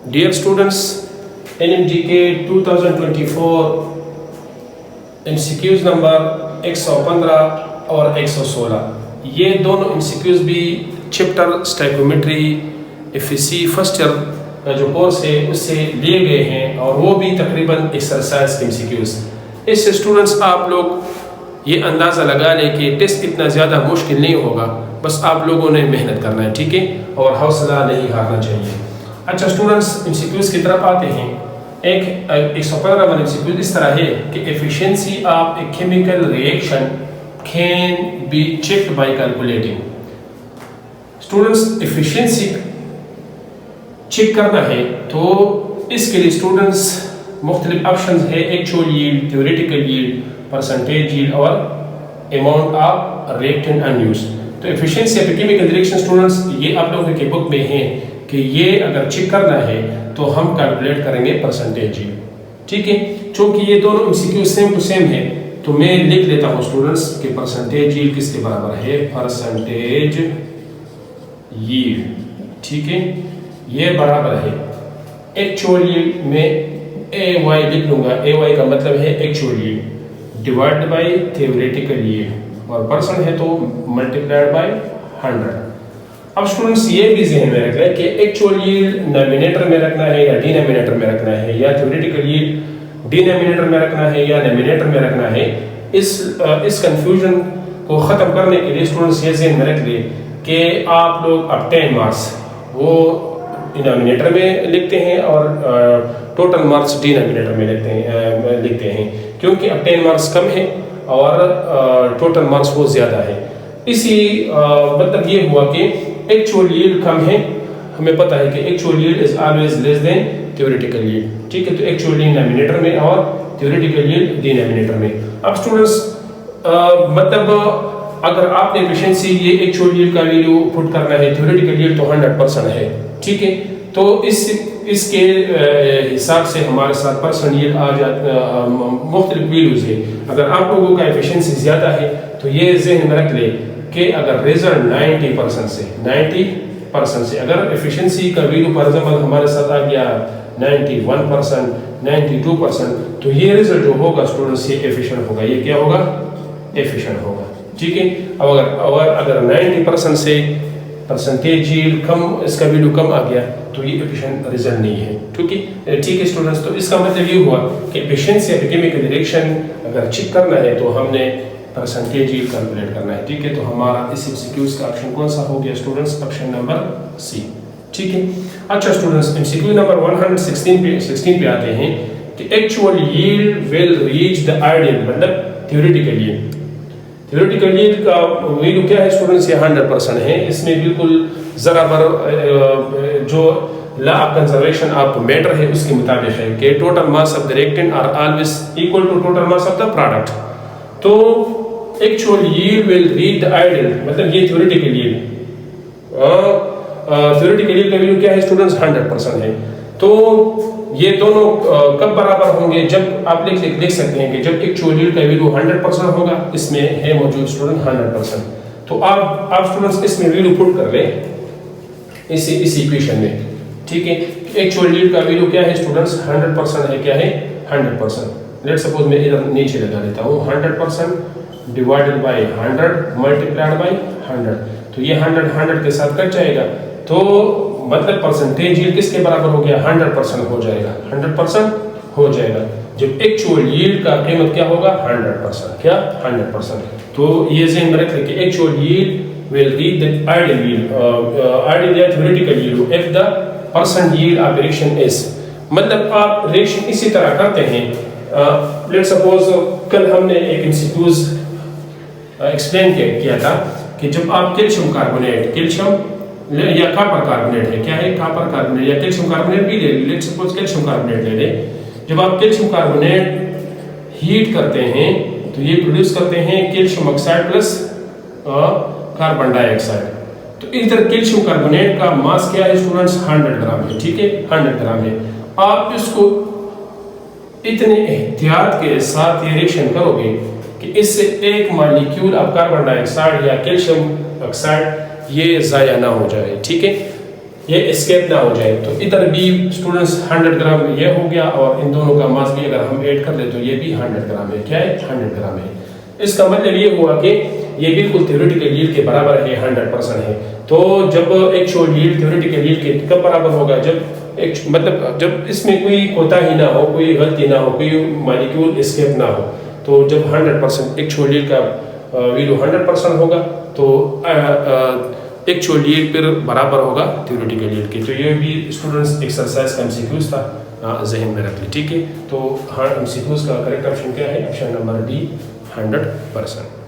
Dear students, NMDK 2024 MCQs number 115 और 116, ये दोनों MCQs भी चैप्टर स्टैकोमेट्री FEC फर्स्ट ईयर का जो कोर्स है उससे लिए गए हैं और वो भी तकरीबन एक्सरसाइज के MCQs। इससे स्टूडेंट्स आप लोग ये अंदाज़ा लगा लें कि टेस्ट इतना ज़्यादा मुश्किल नहीं होगा, बस आप लोगों ने मेहनत करना है, ठीक है, और हौसला नहीं हारना चाहिए। अच्छा स्टूडेंट्स, MCQs की तरफ आते हैं। एक 115 वाला MCQ इस तरह है कि efficiency of a chemical reaction can be checked by calculating. Students, efficiency check करना है तो इसके लिए स्टूडेंट्स मुख्तलिफ ऑप्शन है, actual yield, theoretical yield, percentage yield और अमाउंट ऑफ रिएक्टेंट अनयूज्ड। तो efficiency of chemical reaction students ये आप लोगों के बुक में है कि ये अगर चेक करना है तो हम कैलकुलेट करेंगे परसेंटेज यील्ड, ठीक है। चूंकि ये दोनों MCQ सेम टू सेम है तो मैं लिख लेता हूँ स्टूडेंट्स कि परसेंटेज यील्ड किसके बराबर है, परसेंटेज यील्ड, ठीक है, ये बराबर है एक्चुअल यील्ड में AY लिख लूंगा। AY का मतलब है actual yield divide by theoretical yield और परसेंट है तो मल्टीप्लाइड बाय 100। अब स्टूडेंट्स ये भी ज़हन में रख लें कि एक्चुअल यील्ड नोमिनेटर में रखना है या डिनोमिनेटर में रखना है, या थ्योरेटिकल यील्ड डिनोमिनेटर में रखना है या नोमिनेटर में रखना है। इस कंफ्यूजन को ख़त्म करने के लिए स्टूडेंट्स ये ज़हन में रख लें कि आप लोग अब 10 मार्क्स वो डिनोमिनेटर में लिखते हैं और टोटल मार्क्स डिनोमिनेटर में लिखते हैं क्योंकि अब 10 मार्क्स कम है और टोटल मार्क्स वो ज़्यादा है। इसी मतलब ये हुआ कि एक्चुअल यील्ड कम है, हमें पता है कि actual yield is always less than theoretical yield, ठीक है। तो एक्चुअल यील्ड नोमिनेटर में और थ्योरेटिकल यील्ड डिनोमिनेटर में। अब स्टूडेंट्स मतलब अगर आपने एफिशिएंसी ये एक्चुअल यील्ड का वैल्यू पुट करना है, थ्योरेटिकल यील्ड तो 100% है, ठीक है। तो इसके हिसाब से हमारे साथ परसेंट यील्ड आ जाता, मुख्तलिफ वैल्यूज है। अगर आप लोगों का एफिशिएंसी ज़्यादा है तो ये ज़हन में रख ले कि अगर रिजल्ट 90% से अगर एफिशिएंसी का वैल्यू फॉर एग्जांपल हमारे साथ आ गया 91%, 92%, तो ये रिजल्ट जो होगा स्टूडेंट्स ये एफिशिएंट होगा, ये क्या होगा, एफिशिएंट होगा, ठीक है। अगर 90% से परसेंटेज यील्ड कम, इसका वैल्यू कम आ गया तो ये एफिशिएंट रिजल्ट नहीं है, ठीक है स्टूडेंट्स। तो इसका मतलब ये हुआ कि एफिशिएंसी ऑफ केमिकल रिएक्शन अगर चेक करना है तो हमने परसेंटेज यील्ड कैलकुलेट करना है, ठीक है। तो हमारा इस MCQs का ऑप्शन कौन सा हो गया स्टूडेंट्स, ऑप्शन नंबर सी, ठीक है। अच्छा स्टूडेंट्स, MCQ नंबर 116 पे आते हैं कि actual yield will reach the ideal, मतलब थ्योरेटिकल यील्ड। थ्योरेटिकल यील्ड का वैल्यू क्या है स्टूडेंट्स, ये 100% है। इसमें बिल्कुल जरा बर जो law of conservation of matter है उसके मुताबिक है कि total mass of the reactant are always equal to total mass of the product. तो actual yield will reach the ideal, मतलब ये थ्योरेटिकल यील्ड, थ्योरेटिकल यील्ड का वैल्यू क्या है स्टूडेंट्स, 100% है। तो ये दोनों कब बराबर होंगे, जब आप देख सकते हैं कि जब एक्चुअल यील्ड का वैल्यू 100% होगा, इसमें है मौजूद स्टूडेंट 100%। तो आप स्टूडेंट्स इसमें वैल्यू पुट कर लें इस इक्वेशन में, ठीक है। एक्चुअल यील्ड का वैल्यू क्या है स्टूडेंट्स, 100% है, क्या है 100%। लेट सपोज मैं इधर नीचे लगा देता हूँ 100% डिवाइडेड बाय 100 मल्टीप्लाइड बाय 100, तो ये 100 के साथ कट जाएगा, तो मतलब परसेंटेज यील्ड किसके बराबर हो गया, 100% हो जाएगा, 100% हो जाएगा। जब एक्चुअल यील्ड का कीमत क्या होगा, 100%, क्या 100%। तो ये ज़हन में रखें कि actual yield will reach the ideal yield, ideal या theoretical yield if the percent yield of reaction is, मतलब आप रिएक्शन इसी तरह करते हैं। लेट्स सपोज कल हमने एक MCQs एक्सप्लेन किया था कि जब आप कैल्शियम या कॉपर कार्बोनेट है, क्या है कॉपर कार्बोनेट या कैल्शियम कार्बोनेट भी ले, लेट्स सपोज कैल्शियम कार्बोनेट ले लें। जब आप कैल्शियम कार्बोनेट हीट करते हैं तो ये प्रोड्यूस करते हैं calcium oxide plus carbon dioxide. तो इधर कैल्शियम कार्बोनेट का मास क्या है स्टूडेंट्स, 100 ग्राम है, ठीक है, 100 ग्राम है। आप इसको इतने एहतियात के साथ ये रिएक्शन करोगे कि इससे एक मॉलिक्यूल ऑफ कार्बन डाइऑक्साइड या कैल्शियम ऑक्साइड ये ज़ाया ना हो जाए, ठीक है। یہ اسکیپ نہ ہو جائے. تو ادھر بھی اسٹوڈنٹس 100 گرام یہ ہو گیا اور ان دونوں کا ماس بھی اگر ہم ایڈ کر لیں تو یہ بھی 100 گرام ہے. کیا ہے؟ 100 گرام ہے. اس کا مطلب یہ ہوا کہ یہ بالکل تھیوریٹیکل ییلڈ کے برابر ہے، 100% ہے. تو جب ایکچوئل ییلڈ تھیوریٹیکل ییلڈ کے کب برابر ہوگا؟ مطلب جب اس میں کوئی کوتاہی نہ ہو، کوئی غلطی نہ ہو، کوئی مالیکیول اسکیپ نہ ہو. تو جب 100% ایکچوئل ییلڈ کا ویلو 100% ہوگا تو ایکچوئل ییلڈ پھر برابر ہوگا تھیوریٹیکل ییلڈ کے. تو یہ بھی اسٹوڈنٹس ایکسرسائز کا MCQs تھا، ذہن میں رکھ لی. ٹھیک ہے، تو MCQs کا کریکٹ آپشن کیا ہے؟ Option number D, 100%.